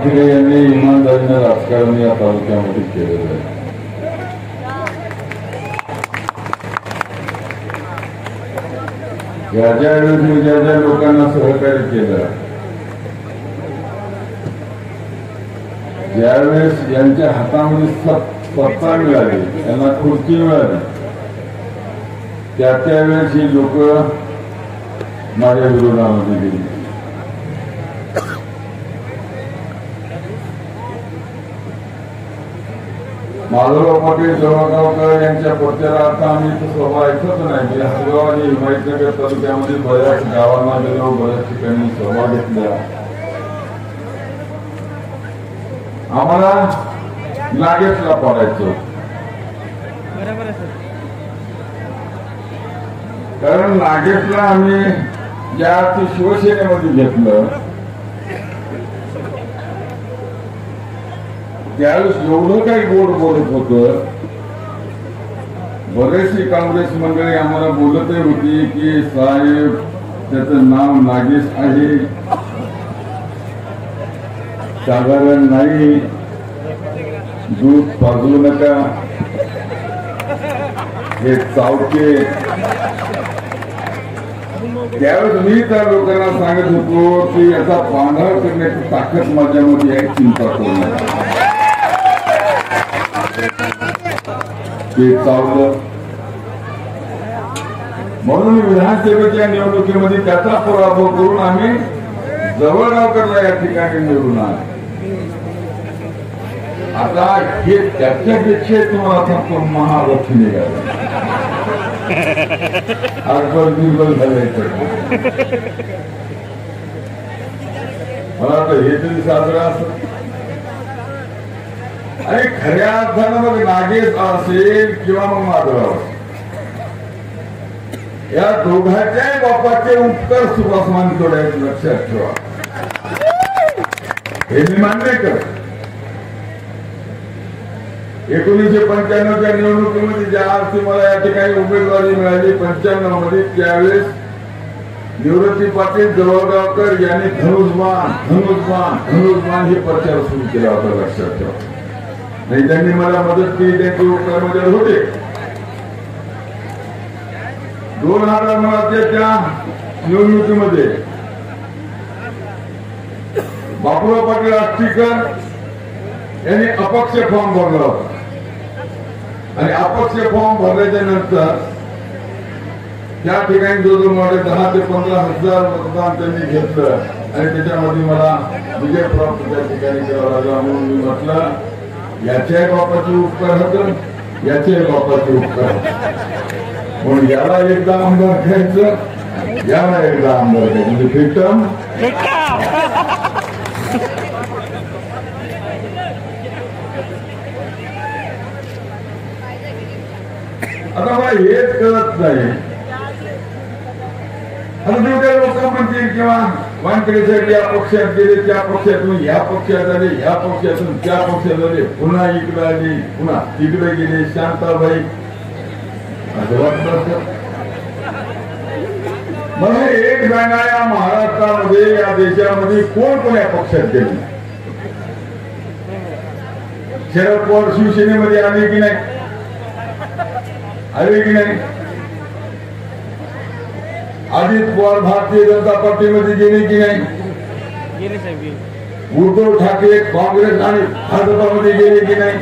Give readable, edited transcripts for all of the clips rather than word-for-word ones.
साखरे यांनी इमानदारीनं राजकारण या तालुक्यामध्ये केलेलं आहे. ज्या वेळेस मी ज्या लोकांना सहकार्य केलं, ज्यावेळेस यांच्या हातामध्ये सत्ता मिळाली, यांना खुर्ची मिळाली, त्यावेळेस ही लोक माझ्या विरोधामध्ये गेली. माधवराव पाटील जवळगावकर यांच्या प्रचारात आता आम्ही सभा ऐकत नाही. हसगाव आणि हिमायतनगर तालुक्यामध्ये बऱ्याच गावांना गेलो, बऱ्याच ठिकाणी सभा घेतल्या. आम्हाला नागेशला पडायचं, कारण नागेशला आम्ही ज्या शिवसेनेमध्ये घेतलं त्यावेळेस एवढं काही गोड बोलत होतं. बरेचशी काँग्रेस मंडळी आम्हाला बोलतही होती की साहेब त्याचं नाव नागेश आहे, साधारण नाही, दूध पाजवू नका, हे चावके. त्यावेळेस मी त्या लोकांना सांगत होतो की याचा पांढरा करण्याची ताकद माझ्यामध्ये आहे, चिंता करू नका. ते चावलं म्हणून विधानसभेच्या निवडणुकीमध्ये त्याचा पराभव करून आम्ही जवळगावकरला या ठिकाणी निवडून आलो. आता हे त्याच्यापेक्षा तुम्हाला सांगतो महारथ निघाला, अकबर बिरबल झाले. मला वाटतं हे तरी साजरा असत. आणि खऱ्या अर्थानं मग नागेश असेल किंवा मग माधवराव असेल, या दोघांच्याही बापाचे उपकार सुभाषमान तोडायचे लक्षात ठेवा. हे मी मान्य कर. 1995च्या निवडणुकीमध्ये ज्या अर्थी मला या ठिकाणी उमेदवारी मिळाली 95 मध्ये, त्यावेळेस निवृत्ती पाटील जवळगावकर यांनी धनुष्मान धनुष्मान धनुष्मान हे प्रचार सुरू केला होता, लक्षात ठेवा. नाही त्यांनी मला मदत केली, त्यांचे उपकार माझ्यावर होते. 2000 त्या निवडणुकीमध्ये बापूराव पाटील आष्टीकर यांनी अपक्ष फॉर्म भरला होता आणि अपक्ष फॉर्म भरल्याच्या नंतर त्या ठिकाणी जवळजवळ 10 ते 15 हजार मतदान त्यांनी घेतलं आणि त्याच्यामध्ये मला विजय प्राप्त त्या ठिकाणी करावा लागला. म्हणून मी म्हटलं याच्याही बापाचे उपकार होतं, याच्याही बापाचे उपकार. म्हणून याला एकदा आमदार घ्यायचं, याला एकदा आमदार घ्यायचं, म्हणजे फिटम. आता मला हेच कळत नाही. आता तुमच्या लोक म्हणतील किंवा वानखेडे साहेब या पक्षात गेले, त्या पक्षातून या पक्षात आले, या पक्षातून त्या पक्षात आले, पुन्हा इकडे आले, पुन्हा तिकडे गेले. शांताबाई असं वाटतं. मला एक सांगा, या महाराष्ट्रामध्ये या देशामध्ये कोण कोण्या पक्षात गेले? शरद पवार शिवसेनेमध्ये आले की नाही? आले की नाही? अजित पवार भारतीय जनता पार्टीमध्ये गेले की नाही? उद्धव ठाकरे काँग्रेस आणि भाजपामध्ये गेले की नाही?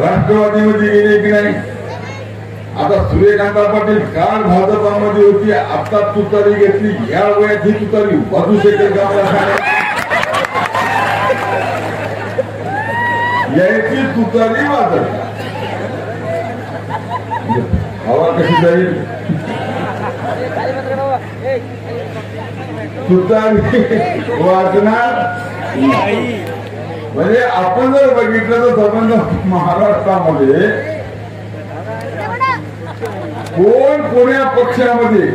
राष्ट्रवादीमध्ये गेले की नाही? आता सूर्यकांता पाटील काल भाजपामध्ये होती, आता तुतारी घेतली. या वयात ही तुतारी वाजू शकेल का? याची तुतारी वाजत, हवा कशी जाईल? तुतारी वाजणार. म्हणजे आपण जर बघितलं तर संबंध महाराष्ट्रामध्ये कोण कोण्या पक्षामध्ये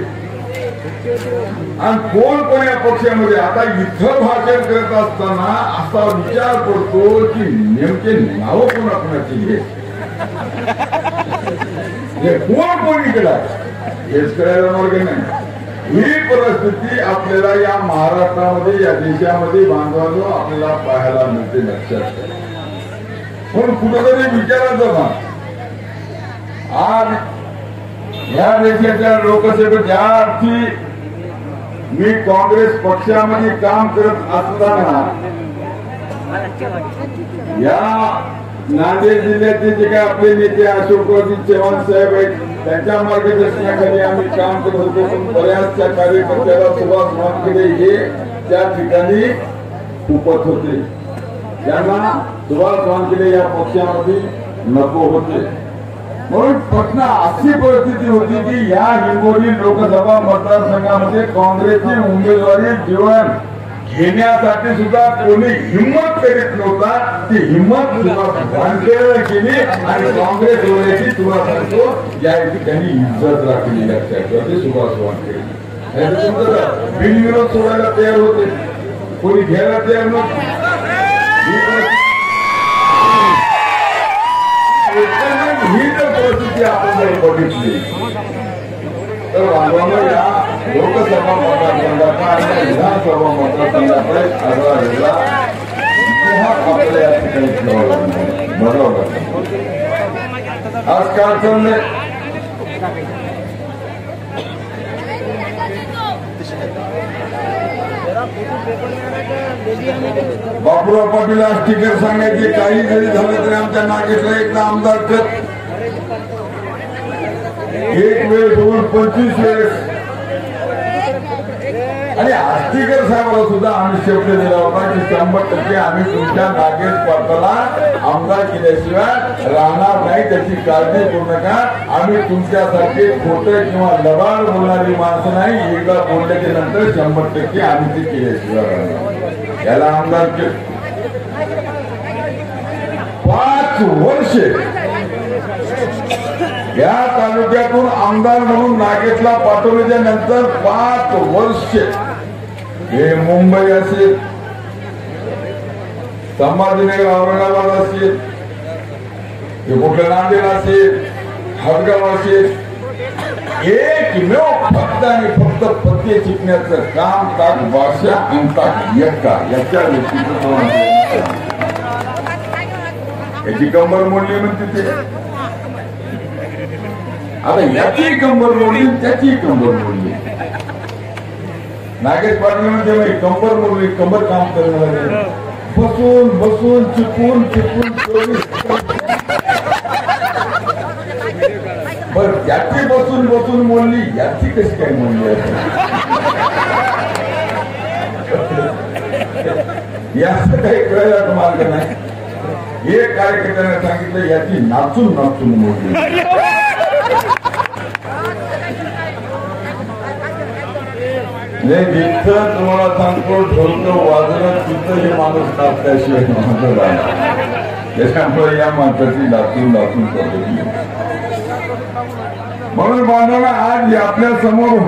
आणि कोण कोण्या पक्षामध्ये. आता इथं भाषण करत असताना असा विचार करतो की नेमके नाव कोणाकोणाची घे, कोण कोणी केला हेच करायला मार्ग नाही. ही परिस्थिती आपल्याला या महाराष्ट्रामध्ये या देशामध्ये बांधवांनो आपल्याला पाहायला मिळते. लक्षात घ्या. पण कुठेतरी विचारायचं ना, आज या देशाच्या लोकसभेच्या अर्थी मी काँग्रेस पक्षामध्ये काम करत असताना या नांदेड जिल्ह्याचे जे काही आपले नेते अशोकरावजी चव्हाण साहेब आहेत, त्यांच्या मार्गदर्शनाखाली आम्ही काम करत होतो. पण बऱ्याचशा कार्यकर्त्याला सुभाष वानखेडे हे त्या ठिकाणी खूपच होते. त्यांना सुभाष वानखेडे या पक्षामध्ये नको होते. म्हणून प्रश्न अशी परिस्थिती होती की या हिंगोली लोकसभा मतदारसंघामध्ये काँग्रेसची उमेदवारी जीवन घेण्यासाठी सुद्धा कोणी हिंमत करीत नव्हता. ती हिंमत सुभाष वानखेडे केली आणि काँग्रेस वरची तुला सांगतो या ठिकाणी इज्जत राखली. लक्षात ठेवा, सुभाष वानखेडे बिनविरोध सोडायला तयार होते, कोणी घ्यायला तयार नव्हते. ही जर परिस्थिती आपण जर बघितली तर बांधवांना या लोकसभा मतदारसंघाचा आणि विधानसभा मतदारसंघाचा आगळा वेगळा इतिहास आपल्याला या ठिकाणी ठेवावा लागणार. बरोबर. आज काय चाललंय, बापूराव पाटील आज टिकेट सांगायचे काही जरी झालं तरी आमच्या नागेशला एकदा आमदार कर. एक वेळ दोन 25 वेळेस. आणि आष्टीकर साहेबांना सुद्धा आम्ही शब्द दिला होता की 100% आम्ही तुमच्या नागेश पाटलाला आमदार केल्याशिवाय राहणार नाही, त्याची काळजी करू नका. आम्ही तुमच्यासारखे खोटे किंवा लबाड बोलणारी माणसं नाही. एकदा बोलल्याच्या नंतर 100% आम्ही ते केल्याशिवाय राहणार. याला आमदार केलं 5 वर्षे. या तालुक्यातून आमदार म्हणून नागेशला पाठवल्याच्या नंतर 5 वर्ष हे मुंबई असेल, संभाजीनगर औरंगाबाद असेल, हे कुठलं नांदेड असेल, हदगाव असेल, एकमेव फक्त आणि फक्त पत्ते शिकण्याचं काम ताक भाषा आणि ताक यक्का याच्या व्यक्तीचं याची कंबर मोडली म्हणते ते. आता याची कंबर मोडली, त्याची कंबर मोडली. नागेश पाटील म्हणजे कंबर मोडली, कंबर काम करणार बसून बसून चिपून चिपून बरं याची बसून बसून मोडली, याची कशी काय मोडली याच काही कळायला मार्ग नाही. एक कार्यकर्त्याने सांगितलं याची नाचून नाचून मोडली. जिथं तुम्हाला सांगतो ढोलक वाजलं तिथं हे माणूस नाचल्याशिवाय माझं राहणार. त्याच्यामुळे या माणसाची नाचून नाचून पद्धती. म्हणून बांधवांना आज आपल्या समोर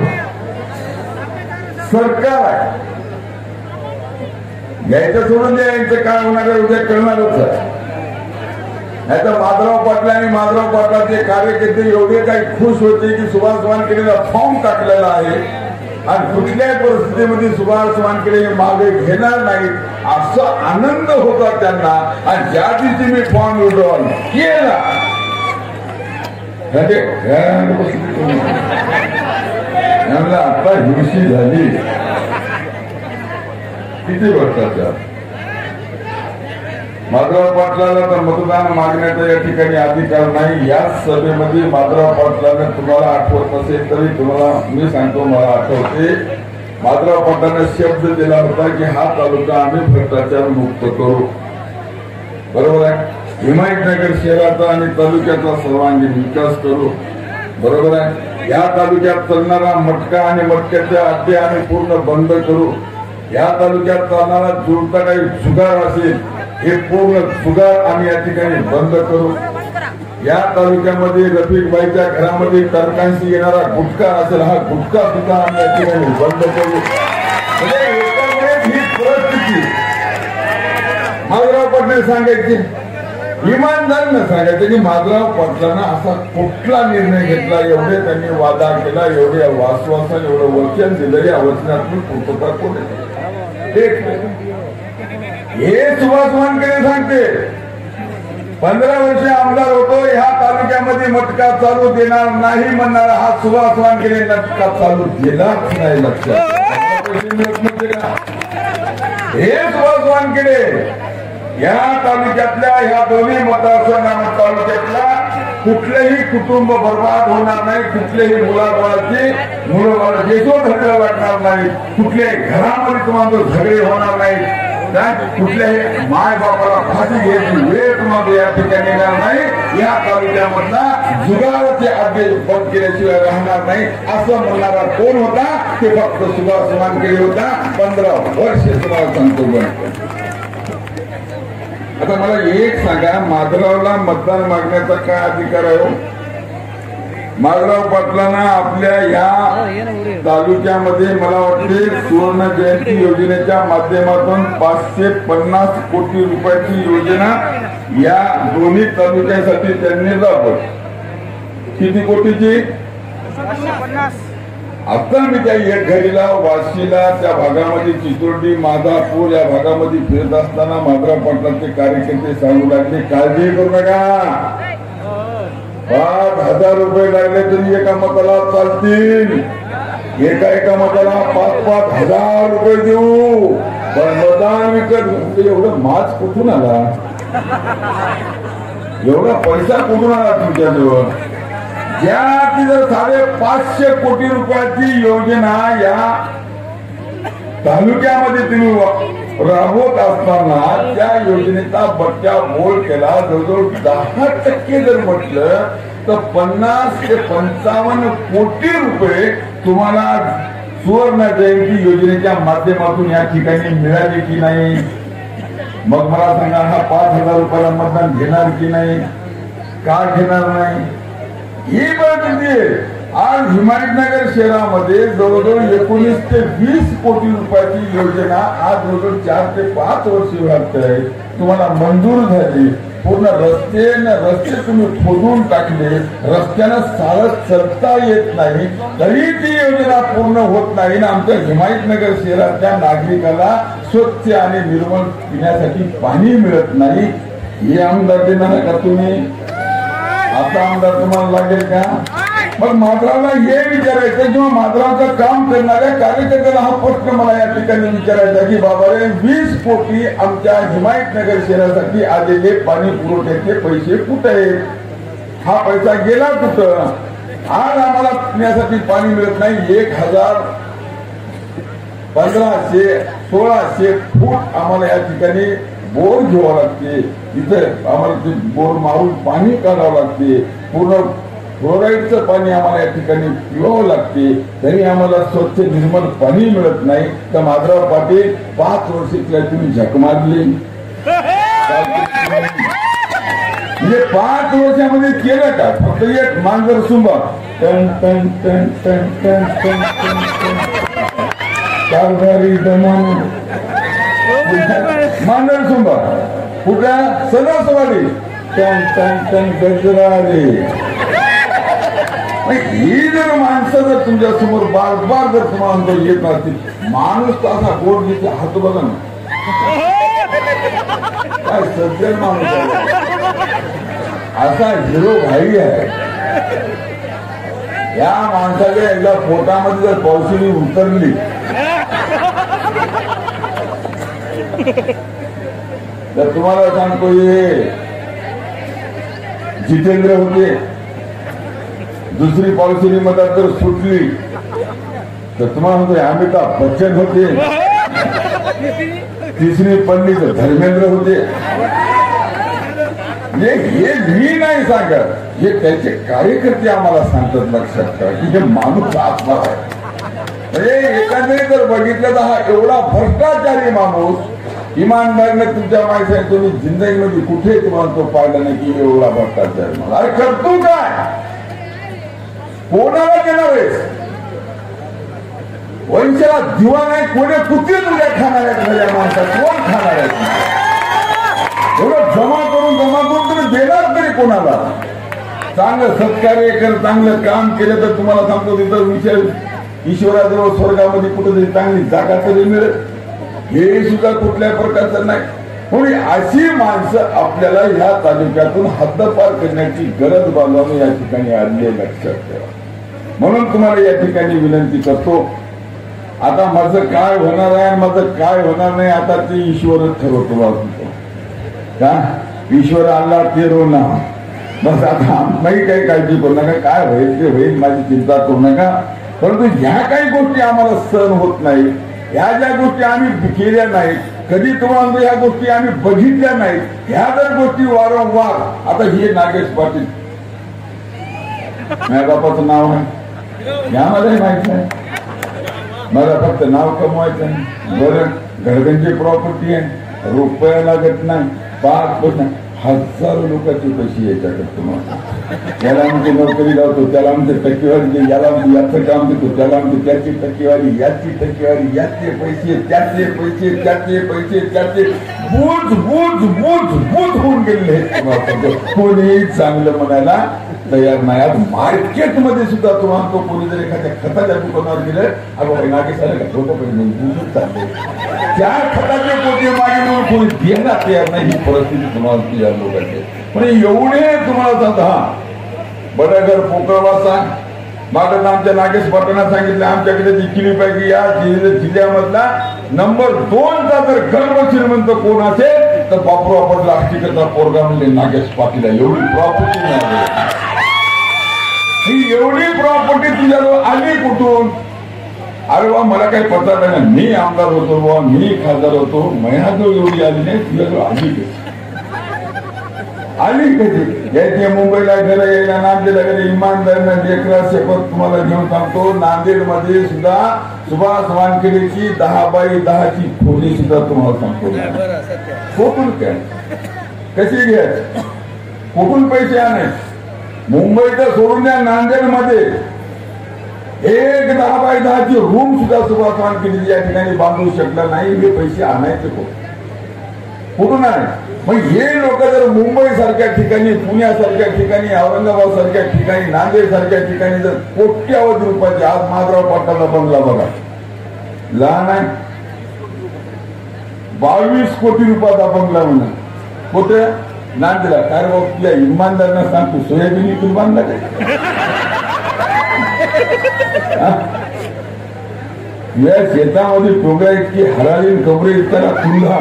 सरकार आहे. घ्यायचं सोडून द्या, यांचं काय होणार आहे उद्या कळणारच आहे. नाही तर माधवराव पाटील आणि माधवराव पाटलाचे कार्यकर्ते एवढे काही खुश होते की सुभाष वानखेडेला फॉर्म टाकलेला आहे आणि कुठल्याही परिस्थितीमध्ये सुभाष वानखेडे मागे घेणार नाहीत असं आनंद होता त्यांना. आणि ज्या दिवशी मी फॉर्म विड्रॉल केला आता हिवशी झाली. किती वर्षाच्या माधवराव पाटलाला तर मतदान मागण्याचा या ठिकाणी अधिकार नाही. याच सभेमध्ये माधवराव पाटलाने तुम्हाला आठवत नसेल तरी तुम्हाला मी सांगतो, मला आठवते माधवराव पाटलाने शब्द दिला होता की हा तालुका आम्ही भ्रष्टाचार मुक्त करू. बरोबर आहे. हिमायतनगर शहराचा आणि तालुक्याचा सर्वांगीण विकास करू. बरोबर आहे. या तालुक्यात चालणारा मटका आणि मटक्याच्या अड्डे आम्ही पूर्ण बंद करू. या तालुक्यात चालणारा जुळता काही जुगार असेल हे पूर्ण जुगार आम्ही या ठिकाणी बंद करू. या तालुक्यामध्ये रफिकबाईच्या घरामध्ये टरकांशी येणारा गुटखा असेल, हा गुटखा सुद्धा आम्ही या ठिकाणी बंद करू. ही परिस्थिती माधवराव पाटील सांगायची इमानदारीनं सांगायचं की माधवराव पाटलांना असा कुठला निर्णय घेतला, एवढे त्यांनी वादा केला, एवढे आश्वासन, एवढं वचन दिलं, या वचनातून पूर्तता कोण हे सुभाष वानखेडे सांगते. 15 वर्ष आमदार होतो, ह्या तालुक्यामध्ये मटका चालू देणार नाही म्हणणारा हा सुभाष वानखेडे मटका चालू दिलाच नाही. लक्षात हे सुभाष वानखेडे या तालुक्यातल्या ह्या दोन्ही मतदारसंघ तालुक्यातल्या कुठलेही कुटुंब बर्बाद होणार नाही, कुठलेही मुलाबाळाची मुलं बेसोड झगडा लागणार नाही, कुठल्याही घरामध्ये तुम्हाला झगडे होणार नाही, कुठल्याही माय बापाला फाशी घ्यायची वेळ तुम्हाला या ठिकाणी येणार नाही. या तालुक्यामधला जुगाराचे आदेश बंद केल्याशिवाय राहणार नाही असं म्हणणारा कोण होता? ते फक्त सुभाष वानखेडे होता. 15 वर्ष तुम्हाला सांगतो. आता मला एक सांगा, माधवरावला मतदान मागण्याचा काय अधिकार आहे? माधवराव पाटलांना आपल्या या तालुक्यामध्ये मला वाटते सुवर्ण जयंती योजनेच्या माध्यमातून 550 कोटी रुपयाची योजना या दोन्ही तालुक्यासाठी त्यांनी राबवली. किती कोटीची? 550. आता मी त्या एक घरीला वाशीला त्या भागामध्ये चिचोर्डी माधापूर या भागामध्ये फिरत असताना माधवराव पाटलांचे कार्यकर्ते सांगू लागले, काळजी करू नका, 5,000 रुपये लागले तरी एका मताला चालतील, एका मताला 5,000 रुपये देऊ, पण मतदान विकत. एवढं माच कुठून आला? एवढा पैसा कुठून आला तुमच्याजवळ? ज्या तिथं 550 कोटी रुपयाची योजना या तालुक्यामध्ये तुम्ही राबवत असताना त्या योजनेचा बट्ट्या बोल केला. जवळजवळ 10% जर म्हटलं तर 50 ते 55 कोटी रुपये तुम्हाला सुवर्ण जयंती योजनेच्या माध्यमातून या ठिकाणी मिळाले की नाही? मग मला सांगा, हा 5,000 रुपयाला मतदान घेणार की नाही? का घेणार नाही? ही बात आज हिमायतनगर शहरामध्ये जवळजवळ 19 ते 20 कोटी रुपयाची योजना आज जवळजवळ 4 ते 5 वर्ष लागत आहे. तुम्हाला मंजूर झाली. पूर्ण रस्ते तुम्ही खोदून टाकले, रस्त्यानं चालत चलता येत नाही, तरी ती योजना पूर्ण होत नाही. आमच्या हिमायतनगर शहरातल्या नागरिकाला स्वच्छ आणि निर्मळ पिण्यासाठी पाणी मिळत नाही. हे आमदार देणार का तुम्ही? आता आमदार तुम्हाला लागेल का? मग माधवरावला हे विचारायचं किंवा माधवरावचं काम करणाऱ्या कार्यकर्त्याला हा प्रश्न मला या ठिकाणी विचारायचा की बाबा रे, 20 कोटी आमच्या हिमायतनगर शहरासाठी आलेले पाणी पुरवठ्याचे पैसे कुठे आहेत? हा पैसा गेला कुठं? आज आम्हाला पिण्यासाठी पाणी मिळत नाही. 1,01500 1600 फूट आम्हाला या ठिकाणी बोर घ्यावं लागते. इथे आम्हाला ते बोर मारून पाणी काढावं लागते. पूर्ण फ्लोराईडचं पाणी आम्हाला या ठिकाणी पिवावं लागते, तरी आम्हाला स्वच्छ निर्मळ पाणी मिळत नाही. तर माधवराव पाटील 5 वर्षातल्या तुम्ही झक मारली. म्हणजे 5 वर्षामध्ये केलं का? फक्त एक मांजर सुंबा टन टन टन टन टन टन टन कारभारी दमान मांजर सुंबा कुठल्या सणासवाडी टन टन टन गजरा रे. ही जर माणसं जर तुमच्या समोर बार बार जर तुम्हाला येत नसतील, माणूस तर असा गोड घेतला हात बघा ना, काय सज्जन माणूस असा हिरो भाई आहे. या माणसाच्या एकदा पोटामध्ये जर पावसाळी उतरली तर तुम्हाला सांगतो, हे जितेंद्र होते, दुसरी पावसाळी मतात जर सुटली तर तुम्हाला म्हणतो अमिताभ बच्चन होते, तिसरी पडली तर धर्मेंद्र होते. हे मी नाही सांगत, हे त्याचे कार्यकर्ते आम्हाला सांगतात. लक्षात ठेवा की हे माणूस आत्मा आहे. एखाद्याने जर बघितलं तर हा एवढा भ्रष्टाचारी माणूस इमानदारीने तुमच्या माणसाने तुम्ही जिंदगीमध्ये कुठे तुम्हाला तो पाहिला नाही की एवढा भ्रष्टाचारी माणूस. अरे करतो काय? कोणाला देणार आहेस? वंशाला दिवा नाही, कोणी कुठे तुझ्या खाणार आहेत? माझ्या माणसात कोण खाणार आहे? एवढं जमा करून तुम्ही कोणाला चांगलं सत्कार्य कर, चांगलं काम केलं तर तुम्हाला सांगतो तिथं विषय ईश्वराजवळ स्वर्गामध्ये कुठेतरी चांगली जागा तरी मिळेल. हे सुद्धा कुठल्या प्रकारचं नाही. म्हणून अशी माणसं आपल्याला ह्या तालुक्यातून हद्दपार करण्याची गरज बांधवाने या ठिकाणी आली आहे, लक्षात ठेवा. म्हणून तुम्हाला या ठिकाणी विनंती करतो, आता माझं काय होणार आहे माझं काय होणार नाही आता ते ईश्वरच ठरवतो वाचतो का. ईश्वर आला ते रोना बस. आता नाही काही काळजी करू नका, काय होईल ते होईल, माझी चिंता करू नका. परंतु ह्या काही गोष्टी आम्हाला सहन होत नाही. ह्या ज्या गोष्टी आम्ही केल्या नाहीत, कधी तुम्हाला ह्या गोष्टी आम्ही बघितल्या नाहीत, ह्या जर गोष्टी वारंवार. आता हे नागेश पाटील माझ्या बापाचं नाव आहे, यामध्येही माहित नाही, मला फक्त नाव कमवायचं आहे. बरं, घरगंची प्रॉपर्टी आहे, रुपया लागत नाही, 5% हजारो लोकांचे पैसे याच्याकडे तुम्हाला. याला आमची नोकरी लावतो, त्याला आमची टक्केवारी दे, याला आमची याचं काम देतो, त्याला आमची त्याची टक्केवारी, याची टक्केवारी, याचे पैसे, त्याचे पैसे, त्याचे पैसे, त्याचे बूज बूज बूज बूज होऊन गेलेले. कोणी चांगलं म्हणायला तयार नाही. आज मार्केटमध्ये सुद्धा तुम्हाला तो कोणी जर एखाद्या खताच्या दुकानावर गेलं, अगं नागेश आले का लोक पैसे चालले, त्या खताचे पोते मागे म्हणून कोणी देणार तयार नाही. ही परिस्थिती तुम्हाला तुझ्या लोकांची. म्हणजे एवढे तुम्हाला सांगता हा बडगर पोकळवासा मागं आमच्या नागेश पाटलांना सांगितलं, आमच्याकडे जिंकलीपैकी या जिल्ह्यामधला नंबर 2चा जर गर्भ श्रीमंत कोण असेल तर बापू आपण लाष्टीकरता पोरगा म्हणजे नागेश पाटील. एवढी प्रॉपर्टी नाही, ही एवढी प्रॉपर्टी तुझ्याजवळ आली कुठून. अरे वा, मला काही पत्ता नाही, मी आमदार होतो बा, मी खासदार होतो, महिन्याजवळ एवढी आली नाही, तुझ्याजवळ आली कधी आली कधी. यायचे मुंबईला गेलं, यायला नांदेडला गेले, इमानदारीनं लेकरा शपथ तुम्हाला घेऊन सांगतो, नांदेड मध्ये सुद्धा सुभाष वानखेडेची 10x10ची खोली सुद्धा तुम्हाला सांगतो. कुठून काय कशी घ्यायची, कुठून पैसे आणायचे. मुंबईचं सोडून द्या, नांदेड मध्ये एक 10x10ची रूम सुद्धा सुभाष वानखेडे या ठिकाणी बांधू शकला नाही. हे पैसे आणायचे कुठून आहे. मग हे लोक जर मुंबई सारख्या ठिकाणी, पुण्यासारख्या ठिकाणी, औरंगाबाद सारख्या ठिकाणी, नांदेड सारख्या ठिकाणी जर कोट्यावधी रुपयाचे, आज माधवराव पाटलाचा बंगला बघा लहान आहे, 22 कोटी रुपयाचा बंगला म्हणा. कुठे नांदेडला. काय बाबा तुझ्या इमानदारांना सांगतो, सोयाबीन इथून बांधला काय या शेतामध्ये टोगा इतकी हराली, कबरे इतकाला खुल्ला,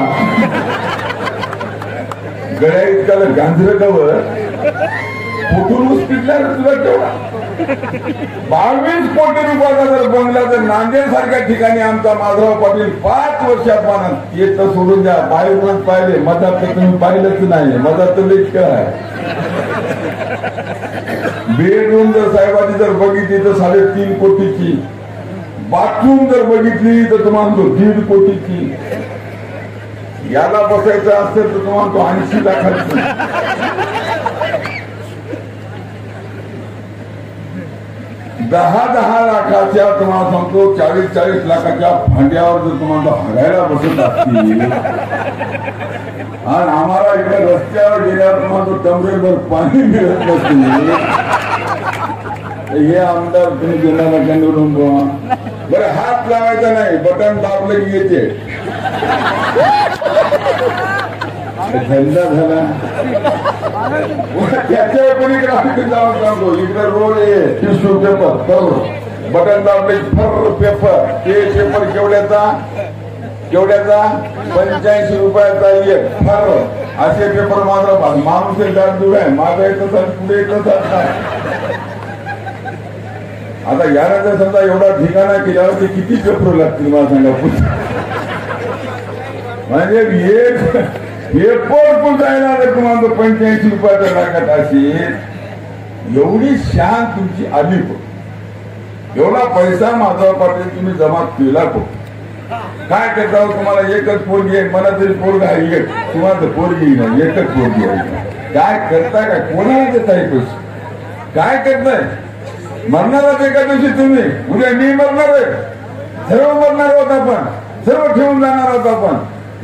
गळ्या इतकाला गांजर कवर, कुठून उचपिटला तुला तेवढा. 22 कोटी रुपयाचा जर बंगला जर नांदेड सारख्या ठिकाणी आमचा माधवराव पाटील 5 वर्षात बांधत. येत तर सोडून द्या, बाहेरून पाहिले, मधात तर तुम्ही पाहिलंच नाही, मधात तर लेख काय. बेडरूम जर साहेबांची जर बघितली तर 3.5 कोटीची, बाथरूम जर बघितली तर तुम्हाला 1.5 कोटीची. याला बसायचं असेल तर तुम्हाला 80 लाखाची. दहा लाखाच्या तुम्हाला सांगतो 40 लाखाच्या भांड्यावर जर तुम्हाला हगायला बसत असतील आणि आम्हाला इकडे रस्त्यावर गेल्यावर तुम्हाला कमरेवर पाणी मिळत नसतील, हे आमदार तुम्ही देणार निवडून बरं. हात लावायचा नाही, बटन दाबलं की येते. धंदा झाला त्याच्या पण इकडे जाऊन सांगतो, इकडे रोड आहे, टिश्यू पेपर बटन दाबले फर पेपर. ते पेपर केवढ्याचा 85 रुपयाचा एक फर. असे पेपर माझा माणूस दूर आहे, माझा येत पुढे येत. आता याला जर समजा एवढा ठिकाणा केल्यावर ते किती पेपर लागतील मला सांगा. म्हणजे एक पेपर पुसायला जर तुम्हाला 85 रुपयाचा लागत असेल, एवढी शान तुमची आली. एवढा पैसा माझा पाटील तुम्ही जमा केला. काय करता तुम्हाला एकच पोरगी आहे, मला तरी पोरगा आहे एक, तुम्हाला पोरगी नाही, एकच पोरगी आहे. काय करता काय, कोणाला देताय पैसे, काय करताय. मरणारच एका दिवशी तुम्ही, उद्या मी मरणार आहे, सर्व मरणार आहोत आपण, सर्व ठेवून जाणार आहोत आपण.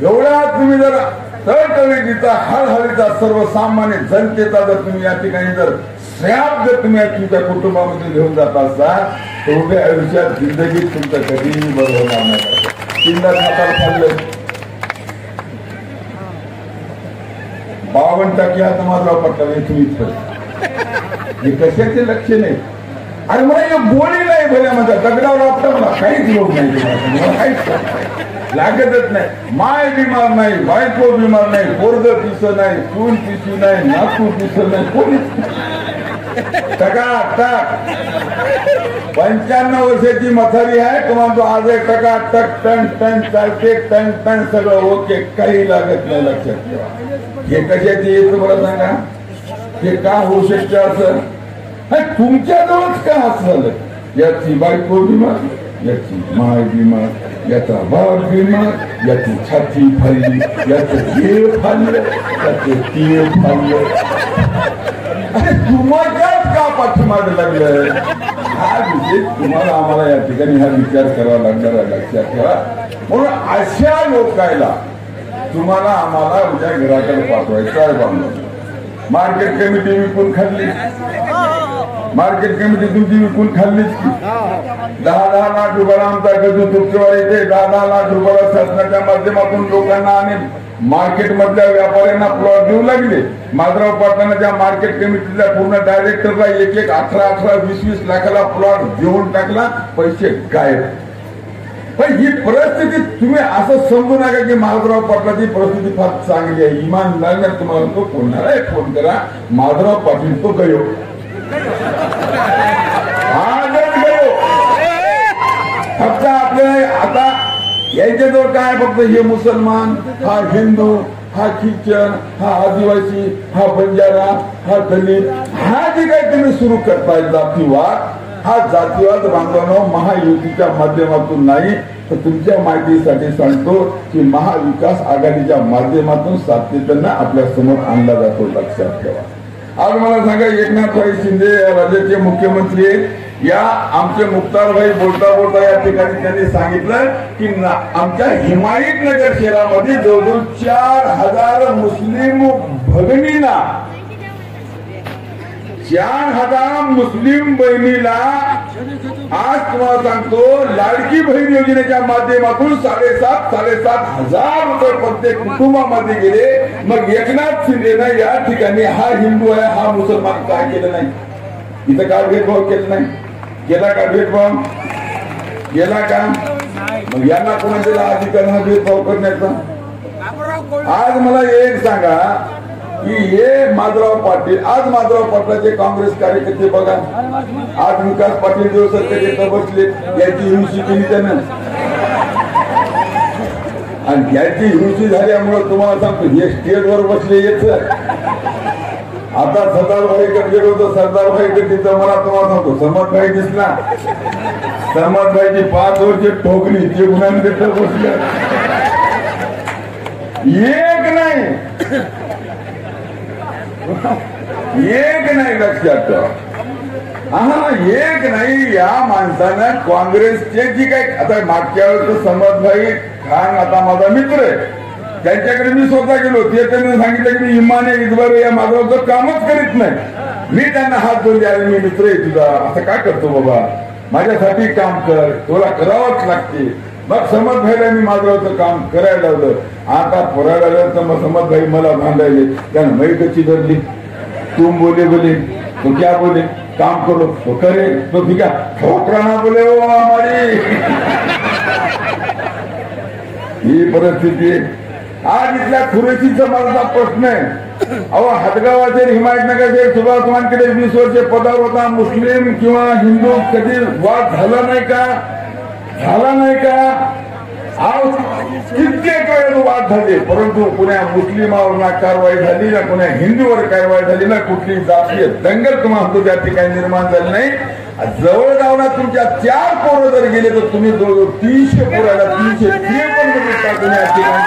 एवढ्या तुम्ही जर तर कळकळीचा हळहळीचा सर्वसामान्य जनतेचा जर तुम्ही या ठिकाणी जर श्राप जर तुम्ही तुमच्या कुटुंबामध्ये घेऊन जात असाल तर उभ्या आयुष्यात जिंदगीत तुमचं कधीही बरं होणार नाही. तीनदा हाताला खाल्लं 52% आता माझा पटला तुम्ही हे कशाचे लक्ष नाही. आणि मला हे बोली नाही भल्या म्हणतात दगडावर आपलं मला काहीच लोक नाही मला काहीच लागतच नाही. माय बिमार नाही, बायको बिमार नाही, पोरग पिस नाही, सून पिसू नाही, नातू पिस नाही, कोणीच टका टक 95 वर्षाची म्हातारी आहे तुम्हाला तो आज टका टक टन टन चालते टन टन सगळं ओके काही लागत नाही. लक्षात ठेवा हे कशाची येतं मला सांगा. हे का होऊ शकते असं तुमच्याजवळच का असं झालं. याची बायको बिमार, याची माय बिमार, याचा बाप बिमार, याची छाती फाडली, याचं तीळ फाडलं, याचं तीळ फाडलं. अरे तुम्हाच्याच का पाठीमागे लागलं. हा विषय तुम्हाला आम्हाला या ठिकाणी हा विचार करावा लागणार आहे. लक्षात ठेवा. म्हणून अशा लोकायला तुम्हाला आम्हाला उद्या घराकडे पाठवायचं आहे. बांधून मार्केट कमिटी विकून खाल्ली, मार्केट कमिटी तुमची विकून खाल्लीच की. 10-10 लाख रुपयाला आमचा गजू तुमच्यावर येते. 10-10 लाख रुपयाला शासनाच्या माध्यमातून लोकांना आणि मार्केट मधल्या व्यापाऱ्यांना प्लॉट देऊ लागले. माधवराव पाटलांच्या मार्केट कमिटीच्या पूर्ण डायरेक्टरला 1-1, 18-18, 20-20 लाखाला प्लॉट देऊन टाकला. पैसे गायब. पण ही परिस्थिती तुम्ही असं समजू नका की माधवराव पाटलाची परिस्थिती फार चांगली आहे. इमानदारीने तुम्हाला तो कोणाला फोन करा. माधवराव पाटील तो गयो आजच गयो. फक्त आपल्या आता याच्याजवळ काय फक्त हे मुसलमान, हा हिंदू, हा ख्रिश्चन, हा आदिवासी, हा बंजारा, हा दलित, हा जे काही तुम्ही सुरू करताय जातीवाद, हा जातीवाद बांधवांनो महायुतीच्या माध्यमातून नाही तर तुमच्या माहितीसाठी सांगतो की महाविकास आघाडीच्या माध्यमातून सातत्याने आपल्या समोर आणला जातो. लक्षात ठेवा. आज मला सांगा एकनाथभाई शिंदे राज्याचे मुख्यमंत्री या आमचे मुक्तारभाई बोलता बोलता या ठिकाणी त्यांनी सांगितलं की आमच्या हिमायतनगर शहरामध्ये जवळजवळ 4000 मुस्लिम भगिनींना 4000 मुस्लिम बहिणीला आज तुम्हाला सांगतो लाडकी बहीण योजनेच्या माध्यमातून 7,500 रुपये प्रत्येक कुटुंबामध्ये गेले. मग एकनाथ शिंदेनं या ठिकाणी हा हिंदू आहे हा मुसलमान काय केलं नाही. इथं काय भेदभाव केला नाही. केला का भेदभाव केला का. मग यांना कोणाला अधिकार हा भेदभाव करण्याचा. आज मला एक सांगा की हे माधवराव पाटील आज माधवराव पाटलाचे काँग्रेस कार्यकर्ते बघा आज विकास पाटील दिवस त्याचे बसले. याची हिंसी केली त्यानं आणि याची हिंसी झाल्यामुळे तुम्हाला सांगतो हे स्टेजवर बसले येत. आता सरदारभाईकडे गेलो होतो. सरदारभाईकडे तिथं मला तुम्हाला सांगतो समर्थभाई दिसला. समर्थभाईची 5 वर्ष ठोकली ते गुन्ह्याने तिथं बसले. एक नाही लक्षात ठेवा. हा एक नाही. या माणसानं काँग्रेसचे जी काही आता मागच्या वेळेस समर्थभाई खान आता माझा मित्र आहे त्यांच्याकडे मी स्वतः गेलो. ते त्यांनी सांगितलं की मी इमाने इतबार या माधवरावचं कामच करीत नाही. मी त्यांना हात जोडले अरे मी मित्र आहे तुझा असं का करतो बाबा माझ्यासाठी काम कर तुला करावंच लागते. मग समर्थभाईला मी माधवरावचं काम करायला लावलं. आता पोरायला समर्थभाई मला भांडायले त्यानं मै कच्ची धरली. तुम बोले बोले तो क्या बोले काम करो तो करे तो ठीक आहे ठोकरा ना बोले हो हमारी. ही परिस्थिती आज इथल्या खुरेशी समाजाचा प्रश्न आहे. अहो हदगावाचे हिमायतनगरचे सुभाष मानकडे 20 वर्षे पदावर होता. मुस्लिम किंवा हिंदू कधी वाद झाला नाही का. झाला नाही का. कित्येक वेळेस वाद झाले परंतु कुण्या मुस्लिमावर ना कारवाई झाली ना कुण्या हिंदूवर कारवाई झाली ना कुठली जातीय दंगल तुम्हाला त्या ठिकाणी निर्माण झाली नाही. जवळ जाऊन तुमच्या 4 पोरं जर गेले तर तुम्ही जवळजवळ 300 पोराला 353 या ठिकाणी.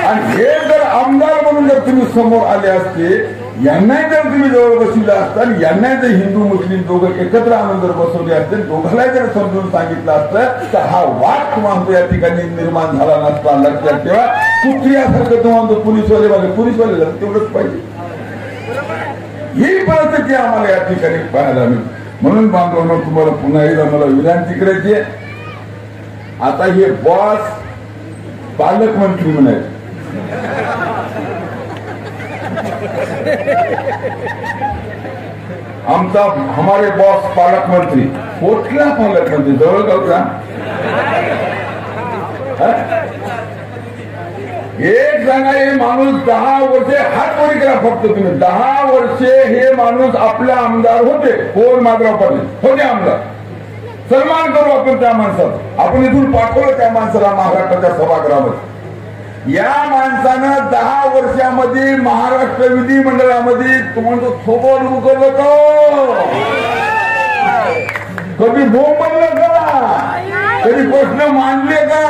आणि हे जर आमदार म्हणून जर तुम्ही समोर आले असते यांनाही जर तुम्ही जवळ बसले असता आणि यांनाही जर हिंदू मुस्लिम दोघं एकत्र आणून जर बसवले असते दोघांनाही जर समजून सांगितलं असतं तर हा वाद तुम्हाला या ठिकाणी निर्माण झाला नसता. लक्षात ठेवा. कुत्र्यासारखं तुम्हाला पोलीसवाले तेवढंच पाहिजे. ही परिस्थिती आम्हाला या ठिकाणी पाहायला मिळते. म्हणून बांधवांनो, तुम्हाला पुन्हा एकदा मला विनंती करायची आहे, आता हे बॉस पालकमंत्री म्हणायचे. आमचा हमारे बॉस पालकमंत्री. कुठला पालकमंत्री? जवळगावचा? एक सांगा, हे माणूस 10 वर्षे हात वरी करा फक्त तुम्ही. 10 वर्षे हे माणूस आपले आमदार होते. कोण? माधवराव पाटील होते आमदार. सन्मान करू आपण त्या माणसाचा. आपण इथून पाठवलं त्या माणसाला महाराष्ट्राच्या सभागृहामध्ये. या माणसानं 10 वर्षामध्ये महाराष्ट्र विधिमंडळामध्ये तुम्हाला थोबड उगवलं का? कधी बोंबललं का? कधी प्रश्न मांडले का?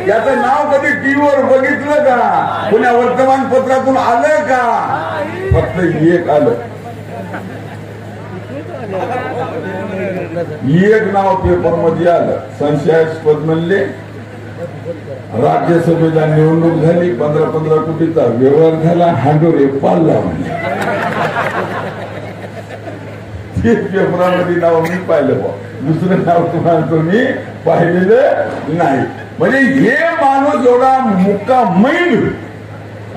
याचं नाव कधी टीव्हीवर बघितलं का? पुण्या वर्तमानपत्रातून आलं का? फक्त एक आलं, एक नाव पेपरमध्ये आलं. संशयास्पद म्हणले. राज्यसभेला निवडणूक झाली, 15-15 कोटीचा व्यवहार झाला, हांडोरे पाळला म्हणजे. ते पेपरामध्ये नाव मी पाहिलं, दुसरं नाव तुम्हाला मी पाहिलेलं नाही. म्हणजे हे माणूस एवढा मुक्का मैंड,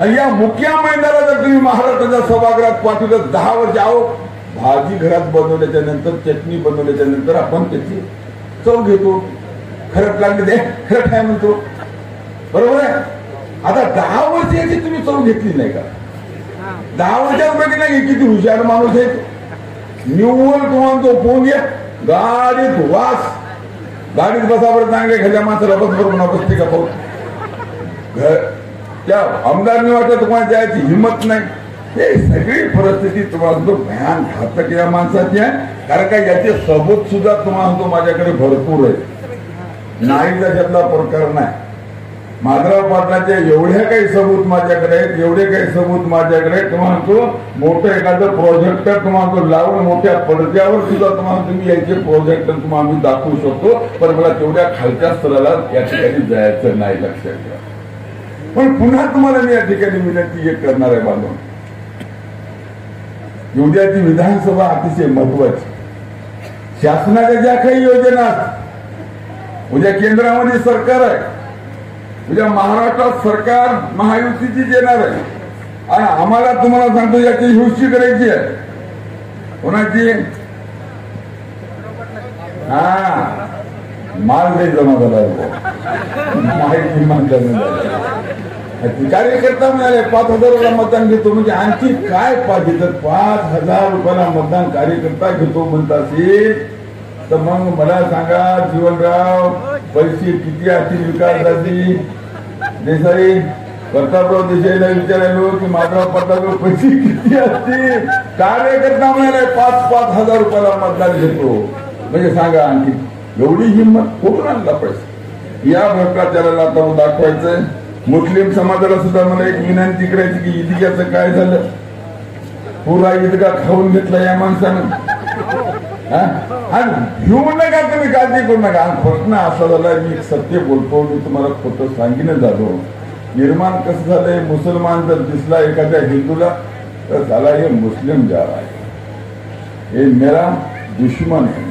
आणि या मुक्या मैंडाला जर तुम्ही महाराष्ट्राच्या सभागृहात पाठवलं 10 वर्ष. आहो, भाजी घरात बनवल्याच्या नंतर, चटणी बनवल्याच्या नंतर आपण त्याची चव घेतो. खरंच लागली दे, खरंच आहे म्हणतो, बरोबर आहे. आता 10 वर्ष याची तुम्ही चव घेतली नाही का? 10 वर्षात बघितलं की किती हुशार माणूस आहे. निव्वळ तुम्हाला तो फोन घ्या, गाडीत वास, गाडीत बसावर चांगले खाल्या माणसाला बस बरोबर बसते का पाहू. त्या आमदारने वाटत तुम्हाला जायची हिंमत नाही. हे सगळी परिस्थिती तुम्हाला भयान घातक या माणसाची आहे. कारण का याचे सबूत सुद्धा तुम्हाला माझ्याकडे भरपूर आहे. नाही त्याच्यातला प्रकार नाही. माधवराव पाटलाचे एवढे काही सबूत माझ्याकडे आहेत, एवढे काही सबूत माझ्याकडे आहेत. तुम्हाला तो मोठं एखादं प्रोजेक्टर तुम्हाला तो लावून मोठ्या पडद्यावर सुद्धा तुम्हाला तुम्ही याचे प्रोजेक्टर तुम्हाला आम्ही दाखवू शकतो. पण मला तेवढ्या खालच्या स्तराला या ठिकाणी जायचं नाही, लक्षात घ्या. पण पुन्हा तुम्हाला मी या ठिकाणी विनंती एक करणार आहे बांधव, उद्याची विधानसभा अतिशय महत्वाची. शासनाच्या ज्या काही योजना असतात, उद्या केंद्रामध्ये सरकार आहे, उद्या महाराष्ट्रात सरकार महायुतीची येणार आहे. आणि आम्हाला तुम्हाला सांगतो याची हिवशी करायची आहे. कोणाची? माल नाही जमा झाला, माहिती कार्यकर्ता म्हणाले 5,000 मतदान घेतो. म्हणजे आणखी काय पाहिजे? तर 5,000 रुपयाला मतदान कार्यकर्ता घेतो म्हणता असेल तर मग मला सांगा जीवनराव, पैसे किती असतील विकासाची? देसाई, प्रतापराव देसाईला विचारायलो की माधवराव पाटलावर पैसे किती असतील? कार्यकर्ता म्हणाले 5,000 रुपयाला मतदान घेतो. म्हणजे सांगा आणखी एवढी हिंमत कुठून आणला पैसे? या भ्रष्टाचाराला आता दाखवायचंय. मुस्लिम समाजाला सुद्धा मला एक विनंती करायची की ईदगाचं काय झालं? पुरा ईदगा खाऊन घेतला या माणसानं. घेऊ नका तुम्ही, काळजी करू नका. प्रश्न असा झाला, मी सत्य बोलतो, मी तुम्हाला खोटं सांगितलं जातो. निर्माण कसं झालंय, मुसलमान जर दिसला एखाद्या हिंदूला तर झाला हे मुस्लिम जा रहा है, हे मेरा दुश्मन है.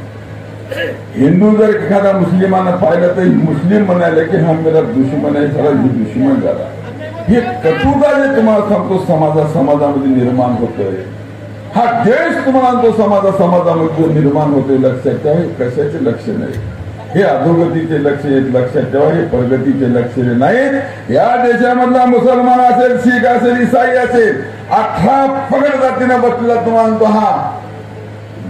हिंदू जर एखादा मुस्लिमांना पाहिलं तर मुस्लिम म्हणाले की हा मेरा दुश्मन आहे, झाला दुश्मन झाला. हे कटुता जे तुम्हाला सांगतो समाजामध्ये निर्माण होतोय, हा देश तुम्हाला तो समाजामध्ये निर्माण होतोय, लक्षात ठेवा. हे कशाचे लक्ष नाही, हे अधोगतीचे लक्ष आहेत, लक्षात ठेवा. हे प्रगतीचे लक्ष नाहीत. या देशामधला मुसलमान असेल, शीख असेल, ईसाई असेल, 18 पगड जातीनं बसलेला तुम्हाला तो हा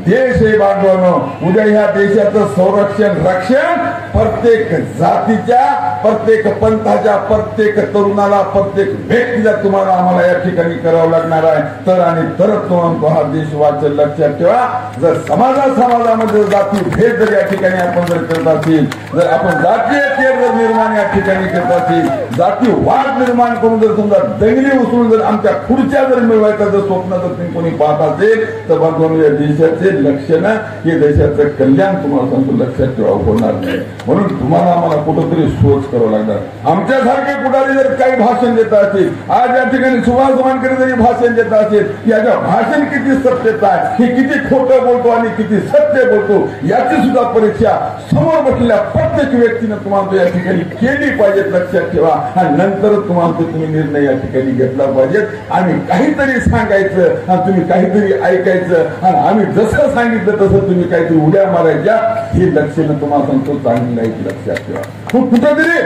देश हे बांधवानो. उद्या ह्या देशाचं संरक्षण रक्षण प्रत्येक जातीच्या, प्रत्येक पंथाच्या, प्रत्येक तरुणाला, प्रत्येक व्यक्तीला तुम्हाला आम्हाला या ठिकाणी करावं लागणार आहे. तर आणि तरच तुम्हाला हा देश वाचेल, लक्षात ठेवा. जर समाजामध्ये जाती भेद जर या ठिकाणी आपण जर करत असेल, जर आपण जातीय तेढ जर निर्माण राजकारण या ठिकाणी करत असेल, जाती वाद निर्माण करून जर समजा दंगली उचलून जर आमच्या खुर्च्या जर मिळवायचं जर स्वप्न जर तुम्ही कोणी पाहत असेल तर बांधवांनो या देशाचे लक्षण हे देशाचं कल्याण तुम्हाला सांगतो लक्षात ठेवा होणार नाही. म्हणून तुम्हाला आम्हाला कुठंतरी सोच करावं लागणार. आमच्यासारखे कुठारी जर काही भाषण देत असेल, आज या ठिकाणी सुभाष वानखेडे जरी भाषण देत असेल, याच्या भाषण किती सत्यता आहे, हे किती खोटं बोलतो आणि किती सत्य बोलतो याची सुद्धा परीक्षा समोर बसलेल्या प्रत्येक व्यक्तीने तुम्हाला या ठिकाणी केली पाहिजे. लक्षात ठेवा आणि नंतर तुम्हाला तुम्ही निर्णय या ठिकाणी घेतला पाहिजे. आम्ही काहीतरी सांगायचं आणि तुम्ही काहीतरी ऐकायचं आणि आम्ही जसं सांगितलं तसं तुम्ही काहीतरी उड्या मारायच्या, हे लक्षणं तुम्हाला सांगतो चांगली आहे. लक्षात ठेवा. कुठेतरी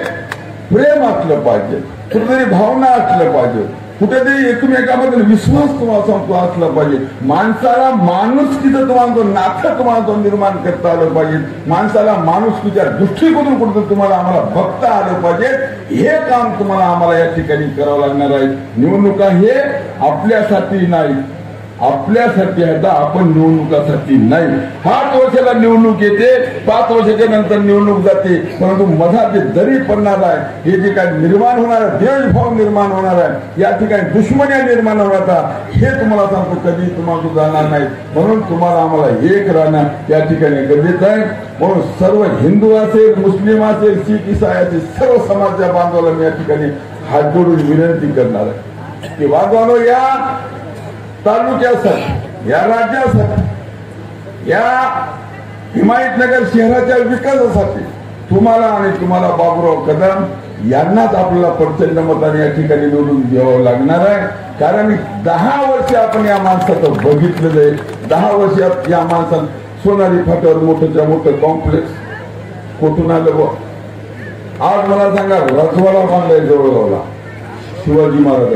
प्रेम असलं पाहिजे, कुठेतरी भावना असलं पाहिजे, कुठेतरी एकमेकाबद्दल विश्वास तुम्हाला सांगतो असला पाहिजे. माणसाला माणुसकीचं तुम्हाला नातं तुम्हाला निर्माण करता आलं पाहिजे. माणसाला माणुसकीच्या दृष्टिकोनातून कुठेतरी तुम्हाला आम्हाला बघता आलं पाहिजे. हे काम तुम्हाला आम्हाला या ठिकाणी करावं लागणार आहे. निवडणुका हे आपल्यासाठी नाही, आपल्यासाठी आहे. आपण निवडणुकासाठी नाही. 5 वर्षाला निवडणूक येते, 5 वर्षाच्या नंतर निवडणूक जाते, परंतु मधात जे दरी पडणार आहे, हे जे काय निर्माण होणार आहे, देशभाव निर्माण होणार आहे, या ठिकाणी दुश्मन्या निर्माण होणार आहे, हे तुम्हाला सांगतो कधी तुम्हाला जाणार नाही. म्हणून तुम्हाला आम्हाला एक राहणं या ठिकाणी गरजेचं आहे. म्हणून सर्व हिंदू असेल, मुस्लिम असेल, शीख ईसाई असेल, सर्व समाजाच्या बांधवाला मी या ठिकाणी हात जोडून विनंती करणार आहे की बांधवांनो, या तालुक्यासाठी, या राज्यासाठी, या हिमायतनगर शहराच्या विकासासाठी तुम्हाला आणि तुम्हाला बाबूराव कदम यांनाच आपल्याला प्रचंड मताने या ठिकाणी निवडून द्यावं लागणार आहे. कारण 10 वर्ष आपण या माणसाचं बघितलेलं आहे. 10 वर्षात या माणसानं सोनारी फाट्यावर मोठ्याच्या मोठं कॉम्प्लेक्स कुठून आलं बघ. आज मला सांगा, रजवाडा बांधलाय जवळगावला शिवाजी महाराज,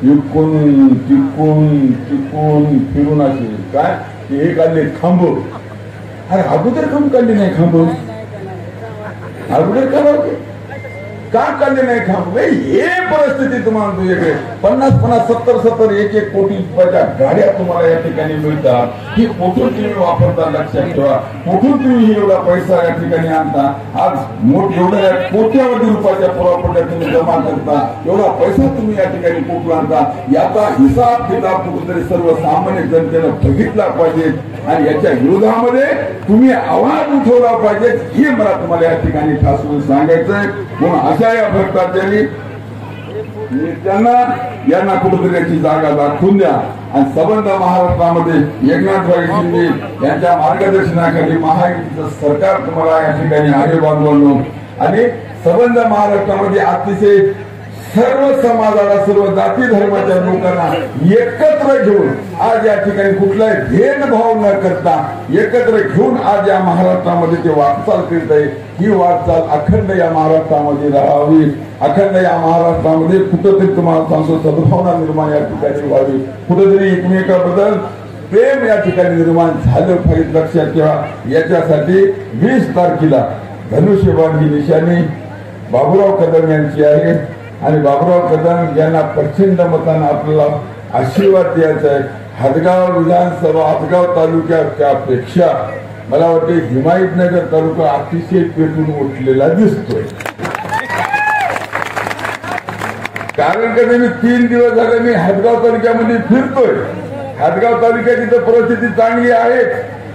इकून तिकून तिकून फिरून असे काय हे काढले खांब. अरे अगोदर खांब काढले नाही, खांब अगोदर का काढले नाही खांब. हे परिस्थिती तुम्हाला तुझ्याकडे 50-50, 70-70, 1-1 कोटी रुपयाच्या गाड्या तुम्हाला या ठिकाणी मिळतात. ही कुठून तुम्ही वापरता लक्षात ठेवा. कुठून तुम्ही एवढा पैसा या ठिकाणी आणता. आज एवढ्या कोट्यावधी रुपयाच्या पुरावठ्या तुम्ही जमा करता. एवढा पैसा तुम्ही या ठिकाणी कुठून आणता, याचा हिसाब किताब कुठेतरी सर्वसामान्य जनतेनं बघितला पाहिजे आणि याच्या विरोधामध्ये तुम्ही आवाज उठवला पाहिजे. हे मला तुम्हाला या ठिकाणी ठासून सांगायचंय. म्हणून अशा या भ्रष्टाचारी त्यांना यांना कुठेतरी याची जागा दाखवून द्या आणि सबंध महाराष्ट्रामध्ये एकनाथराव शिंदे यांच्या मार्गदर्शनाखाली महायुतीचं सरकार तुम्हाला या ठिकाणी आहे बांधवांनो. आणि सबंध महाराष्ट्रामध्ये अतिशय सर्व समाजाला, सर्व जाती धर्माच्या लोकांना एकत्र घेऊन आज या ठिकाणी कुठलाही भेदभाव न करता एकत्र घेऊन आज या महाराष्ट्रामध्ये ते वाटचाल करीत आहे. ही वाटचाल अखंड या महाराष्ट्रामध्ये राहावी. अखंड या महाराष्ट्रामध्ये कुठेतरी तुम्हाला सांगतो सद्भावना निर्माण या ठिकाणी व्हावी. कुठेतरी एकमेकाबद्दल प्रेम या ठिकाणी निर्माण झालं पाहिजे. लक्षात ठेवा. याच्यासाठी 20 तारखेला धनुष्यबाण ही निशाणी बाबूराव कदम यांची आहे आणि बाबूराव कदम यांना प्रचंड मताने आपल्याला आशीर्वाद द्यायचा आहे. हदगाव विधानसभा, हदगाव तालुक्यापेक्षा मला वाटते हिमायतनगर तालुका अतिशय पेटून उठलेला दिसतोय. कारण कधी मी 3 दिवस झाले मी हदगाव तालुक्यामध्ये फिरतोय. हदगाव तालुक्याची तर परिस्थिती चांगली आहे,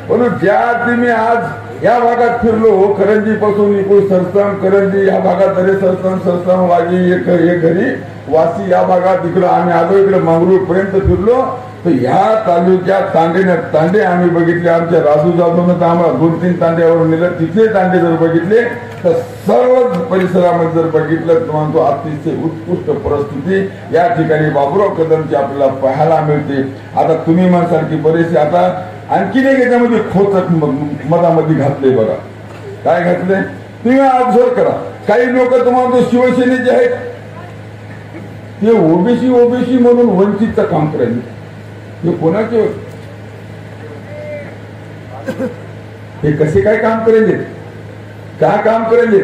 म्हणून ज्या तुम्ही आज या भागात फिरलो, करंजी पासून इकडून सरसम, करंजी या भागात दरे सरसम वागी एक घरी वासी या भागात इकडं आम्ही आलो, इकडे मंगरूळ पर्यंत फिरलो. तर ह्या तालुक्यात तांडे आम्ही बघितले. आमच्या राजू जाधवनं तर आम्हाला 2-3 तांड्यावरून नेलं. तिथले तांडे जर बघितले तर सर्व परिसरामध्ये जर बघितलं तर म्हणतो अतिशय उत्कृष्ट परिस्थिती या ठिकाणी बाबूराव कदमची आपल्याला पाहायला मिळते. आता तुम्ही म्हणसारखी बरेचसे आता आणखीन एक याच्यामध्ये खोचक मधामध्ये घातले. बघा काय घातले तुम्ही ऑब्झर्व करा. काही लोक तुम्हाला शिवसेनेचे आहेत ते ओबीसी म्हणून वंचितचं काम करायचे. हे कोणाचे हे कसे काय काम करायचे, काय काम करायचे.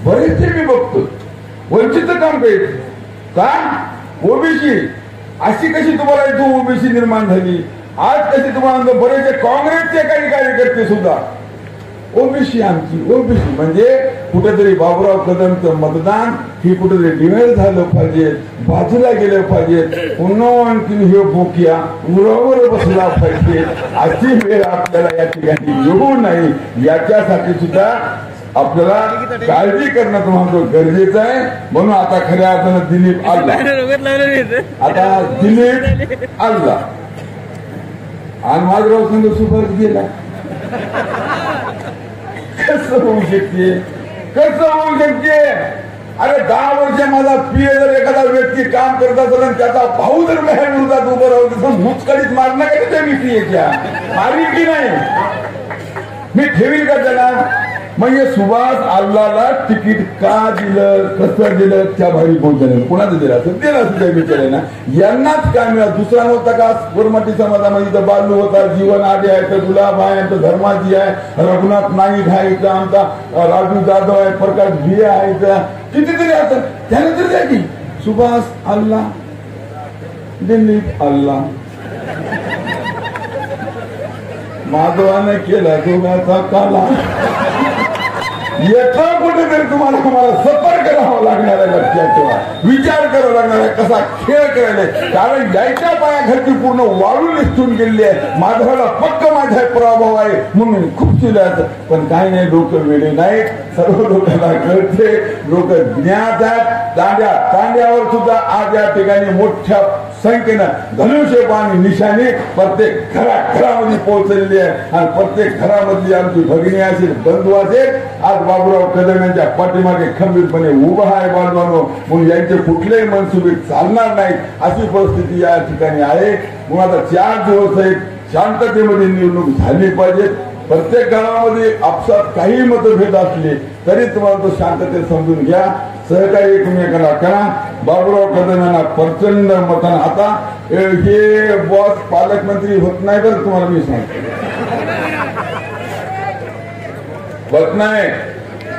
बरेचसे मी बघतो वंचितचं काम करायचे. का ओबीसी अशी कशी तुम्हाला इथं ओबीसी निर्माण झाली. आज कशी तुम्हाला बरेचसे काँग्रेसचे काही कार्यकर्ते सुद्धा ओबीसी आमची ओबीसी म्हणजे कुठेतरी बाबूराव कदमचं मतदान हे कुठेतरी डिव्हाइड झालं पाहिजे, बाजूला गेलं पाहिजे, पुन्हा आणखी हे बोकिया उरावर बसला पाहिजे, अशी वेळ आपल्याला या ठिकाणी येऊ नाही याच्यासाठी सुद्धा आपल्याला काळजी करणं तुम्हाला गरजेचं आहे. म्हणून आता खऱ्या अर्थानं दिलीप आला, आता दिलीप आला आणि माधवराव संघ सुपर गेला. कसं होऊ शकते, कसं होऊ शकते? अरे 10 वर्ष माझा पीए जर एखादा व्यक्ती काम करत असेल आणि त्याचा भाऊ जर माझ्या विरोधात उभं राहू तसं मुचकडीत मारणं का त्या मी पीएच्या मारीन की नाही, मी ठेवील का त्याला? म्हणजे सुभाष आल्लाला तिकीट का दिलं, कसं दिलं, त्या भारी पोहोचलं, कोणाचं दिलं असं दिलं असं त्या विचार ना. यांनाच काय मिळालं? दुसरा नव्हता का वरमटी समाजामध्ये? तर बालू होता, जीवन आडे आहे, तर गुलाब आहे, तर धर्माजी आहे, रघुनाथ नाईक आहे, तर आमचा राजू जाधव आहे, प्रकाश भिये आहे, तर कितीतरी असं त्याने तरी द्या की सुभाष आल्ला, दिलीप आल्ला. माधवाने केला दोघाचा काला. याचा कुठेतरी तुम्हाला सतर्क राहावं लागणार आहे, लक्षात ठेवा, विचार करावा लागणार आहे कसा खेळ करायला. कारण याच्या पायाखालची पूर्ण वाळू निसटून गेलेली आहे. माधवाला पक्क माझा प्रभाव आहे म्हणून खूप चिलायचं, पण काही नाही, लोक वेळे नाहीत, सर्व लोकांना कळते, लोक ज्ञात आहेत. तांड्यावर सुद्धा आज या ठिकाणी मोठ्या संख्येनं धनुष्यबाण निशाणी प्रत्येक घराघरामध्ये पोहोचलेली आहे आणि प्रत्येक घरामधली आमची भगिनी असेल, बंधू असेल, आज बाबूराव कदम यांच्या पाठीमागे खंबीरपणे उभा आहे बांधवांनो. म्हणून यांचे कुठलेही मनसुबे चालणार नाहीत अशी परिस्थिती या ठिकाणी आहे. मग आता 4 दिवस आहेत, शांततेमध्ये निवडणूक झाली पाहिजे. प्रत्येक गावामध्ये आपसात काही मतभेद असले तरी तुम्हाला तो शांततेत समजून घ्या, सहकार्य एकमेकांना करा. बाबूराव कदम यांना प्रचंड मतानं आता हे बॉस पालकमंत्री होत नाही बरं, तुम्हाला मी सांगतो होत नाही.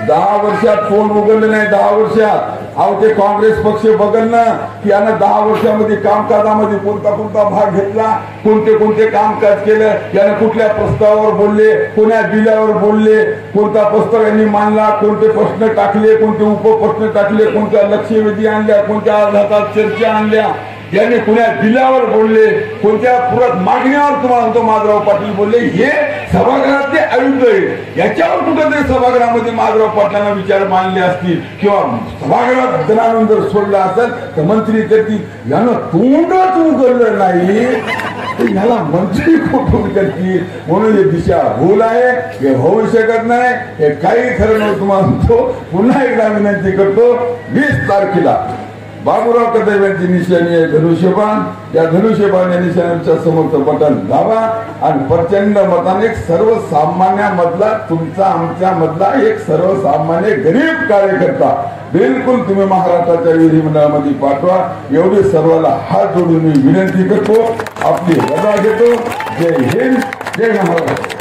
10 वर्षात फोन उघडले नाही, 10 वर्षात. अहो ते काँग्रेस पक्ष बघल ना की यानं 10 वर्षामध्ये कामकाजामध्ये कोणता कोणता भाग घेतला, कोणते कोणते कामकाज केलं, यानं कुठल्या प्रस्तावावर बोलले, कोण्या बिलावर बोलले, कोणता प्रस्ताव यांनी मांडला, कोणते प्रश्न टाकले, कोणते उपप्रश्न टाकले, कोणत्या लक्षवेधी आणल्या, कोणत्या आधारात चर्चा आणल्या, यांनी कुण्या बिलावर बोलले, कोणत्या पुरात मागण्यावर तुम्हाला म्हणतो माधवराव पाटील बोलले. हे सभागृहातले आयुक्त आहे. याच्यावर कुठेतरी सभागृहामध्ये माधवराव पाटलांना विचार मांडले असतील किंवा सभागृहात जनावून जर सोडला असेल तर मंत्री करतील. यानं तोंडच उघडलं नाही तर याला मंत्री कुठून करतील? म्हणून हे दिशा भूल आहे, हे होऊ शकत नाही, हे काही खरं नव्हतं. तुम्हाला म्हणतो पुन्हा एकदा विनंती करतो, 20 तारखेला बाबूराव कदम यांची निशाणी आहे धनुष्यबाण. या धनुष्यबाण या निशाणीच्या समोरचं बटन दाबा आणि प्रचंड मताने सर्वसामान्यामधला, तुमचा आमच्या मधला एक सर्वसामान्य गरीब कार्यकर्ता बिलकुल तुम्ही महाराष्ट्राच्या विधिमंडळामध्ये पाठवा. एवढी सर्वांना हात जोडून मी विनंती करतो, आपली रजा घेतो. जय हिंद, जय महाराष्ट्र.